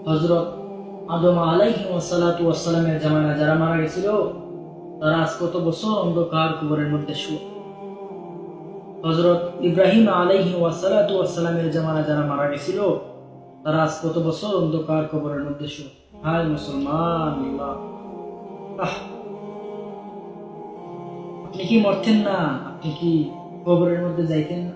হযরত আদম আলাইহিস সালাতু ওয়াস সালামের জামানায় যারা মারা গেছিল তারা আজ কত বছর অন্ধকার কবরের মধ্যে শুয়ে। হযরত ইব্রাহিম আলাইহিস সালাতু ওয়াস সালামের জামানায় যারা মারা গেছিল তারা আজ কত বছর অন্ধকার কবরের মধ্যে শুয়ে। হায় মুসলমান, আপনি কি মরতেন না? আপনি কি কবরের মধ্যে যাইতেন না?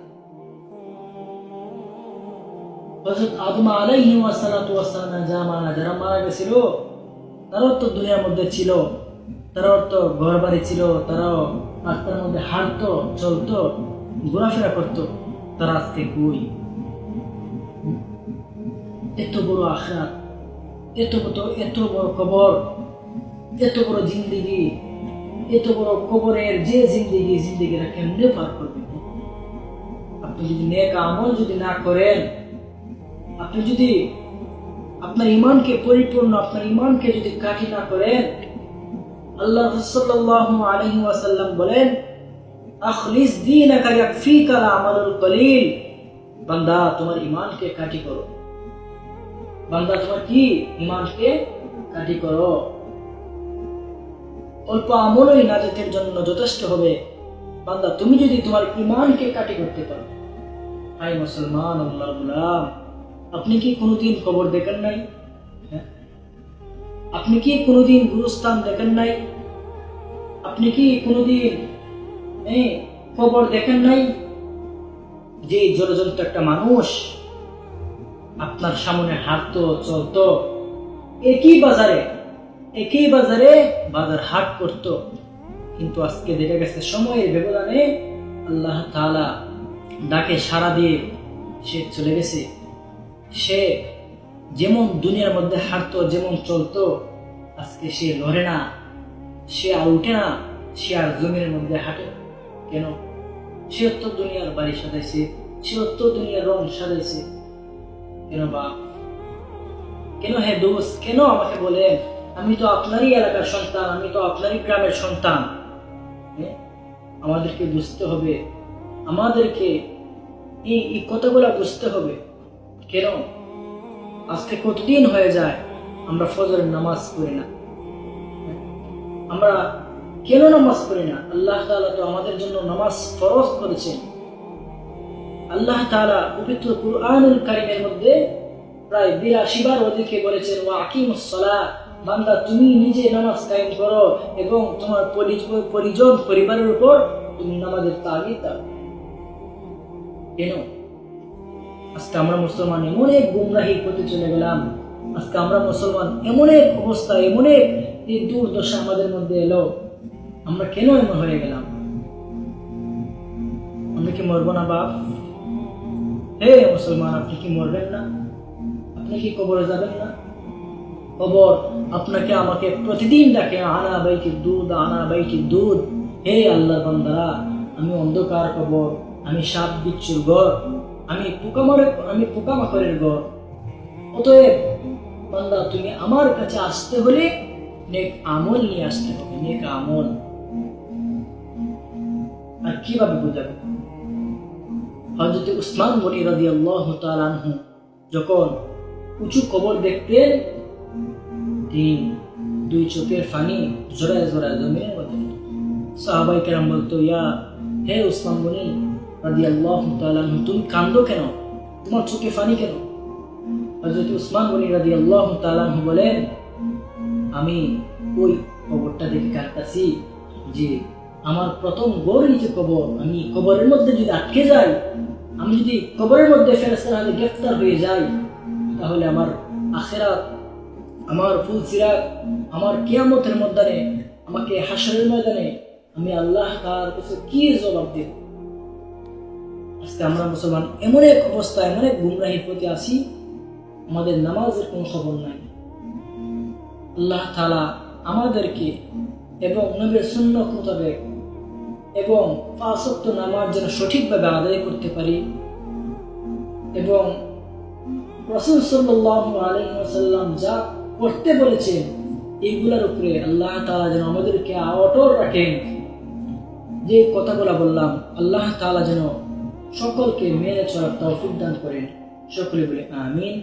হযরত আদম আলাইহিস সালাতু ওয়াস সালামের জামানায় যারা মারা গেছিল তারাও তো দুনিয়ার মধ্যে ছিল, তারাও তো ঘর বাড়ি ছিল, তারাও রাস্তার মধ্যে হাঁটতো, চলতো, ঘোরাফেরা করতো। তারা আজকে কই? এত বড় আখিরাত, এত বড় কবর, এত বড় জিন্দেগি, এত বড় কবরের যে জিন্দেগিটা কেমনে পার করবে? আপনি যদি নেক আমল যদি না করেন, আপনি যদি আপনার ঈমানকে পরিপূর্ণ, আপনার ঈমানকে যদি কাঠি না করেন, আল্লাহ সাল্লাল্লাহু আলাইহি ওয়াসাল্লাম বলেন, আখলিস দীনাকা ইয়াকফিকা আমালুল কলিল। বান্দা, তোমার ঈমানকে কাঠি করো। বান্দা, তোমার কি ঈমানকে কাঠি করো। অল্প আমলই নাজাতের জন্য যথেষ্ট হবে। বান্দা, তুমি যদি তোমার ঈমানকে কাঠি করতে পারো। হায় মুসলমান, আল্লাহর গোলাম, আপনি কি কোনোদিন কবর দেখেন নাই? আপনি কি কোনোদিন গুরুস্থান দেখেন নাই? আপনি কি কোনোদিন কবর দেখেন নাই? যে জলজন্ত একটা মানুষ আপনার সামনে হাঁটতো, চলতো, একই বাজারে বাজার হাট করত, কিন্তু আজকে দেখা গেছে সময়ের ব্যবধানে আল্লাহ তাআলা ডাকে সাড়া দিয়ে সে চলে গেছে। সে যেমন দুনিয়ার মধ্যে হাঁটতো, যেমন চলতো, আজকে সে লড়ে না, সে আর উঠে না, সে আর জমিনের মধ্যে হাঁটে। কেন? সে তো দুনিয়ার বাড়ি সাজাইছে, সে তো দুনিয়ার রং সাজাইছে। কেন বা? কেন হে দোস্ত, কেন আমাকে বলে? আমি তো আপনারই এলাকার সন্তান, আমি তো আপনারই গ্রামের সন্তান। আমাদেরকে বুঝতে হবে, আমাদেরকে এই কথাগুলো বুঝতে হবে। কেন আজকে কতদিন হয়ে যায় আমরা ফজরের নামাজ পড়ি না? আমরা কেন নামাজ পড়ি না? আল্লাহ তাআলা তো আমাদের জন্য নামাজ ফরজ করেছেন। আল্লাহ তাআলা পবিত্র কুরআনুল কারীমের মধ্যে প্রায় ৮২ বার ওদিকে বলেছেন, ওয়া আকিমুস সালাহ। বান্দা, তুমি নিজে নামাজ কায়েম করো এবং তোমার পরিজন পরিবারের উপর তুমি নামাজের তাগিদ দাও। কেন আজকে আমরা মুসলমান এমন এক গুমরাহির পথে চলে গেলাম? আজকে আমরা মুসলমান এমন এক অবস্থা, এমন এক দুর্দশা আমাদের মধ্যে এলো, আমরা কেন এমন হয়ে গেলাম? আমরা কি মরবো না বাপ? হে মুসলমান, আপনি কি মরবেন না? আপনি কি কবরে যাবেন না? কবর আপনাকে আমাকে প্রতিদিন ডাকে, আনা বাইতির দুধ, আনা বাইতির দুধ। হে আল্লাহর বান্দারা, আমি অন্ধকার কবর, আমি সাপ বিচ্ছুর ঘর, আমি পোকামাকড়ের ঘর। অতএব বান্দা, তুমি আমার কাছে আসতে হলে নেক আমল নিয়ে আসতে হবে, নেক আমল। আর কিভাবে বোঝাবে? হযরত উসমান গনি রাদিয়াল্লাহু তাআলা আনহু যখন উঁচু কবর দেখতেন, তিনি দুই চোখের পানি জোড়ায় জোড়ায় জমিনের মধ্যে। সাহাবায়ে কেরাম বলতো, হে উসমান গনি রাদিয়াল্লাহু তাআলা আনহু, তুমি কাঁদো কেন? তোমার চোখে পানি কেন? হযরত উসমান গনি রাদিয়াল্লাহু তাআলা আনহু বলেন, আমি ওই কবরটা দেখে কাঁদতাছি যে আমার প্রথম গড় নিচে কবর। আমি কবরের মধ্যে যদি আটকে যাই, আমি যদি কবরের মধ্যে ফেরেশতার হাতে গ্রেফতার হয়ে যাই, তাহলে আমার আখিরাত, আমার ফুলসিরাত, আমার কিয়ামতের ময়দানে, আমাকে হাশরের ময়দানে আমি আল্লাহ তাআলার কাছে কি জবাব দেব? আজকে আমরা মুসলমান এমন এক অবস্থা, এমন এক গুমরাহির প্রতি আসি, আমাদের নামাজের কোনো খবর নাই। আল্লাহ তাআলা আমাদেরকে এবং নবীর সুন্নাত মোতাবেক এবং ৫ ওয়াক্ত নামাজ যেন সঠিকভাবে আদায় করতে পারি, এবং রাসূল সাল্লাল্লাহু আলাইহি ওয়াসাল্লাম যা করতে বলেছেন এইগুলোর উপরে আল্লাহ তাআলা যেন আমাদেরকে অটল রাখেন। যে কথাগুলো বললাম, আল্লাহ তাআলা যেন সকলকে মেনে চলার তৌফিক দান করেন। সকলে বলে আমিন।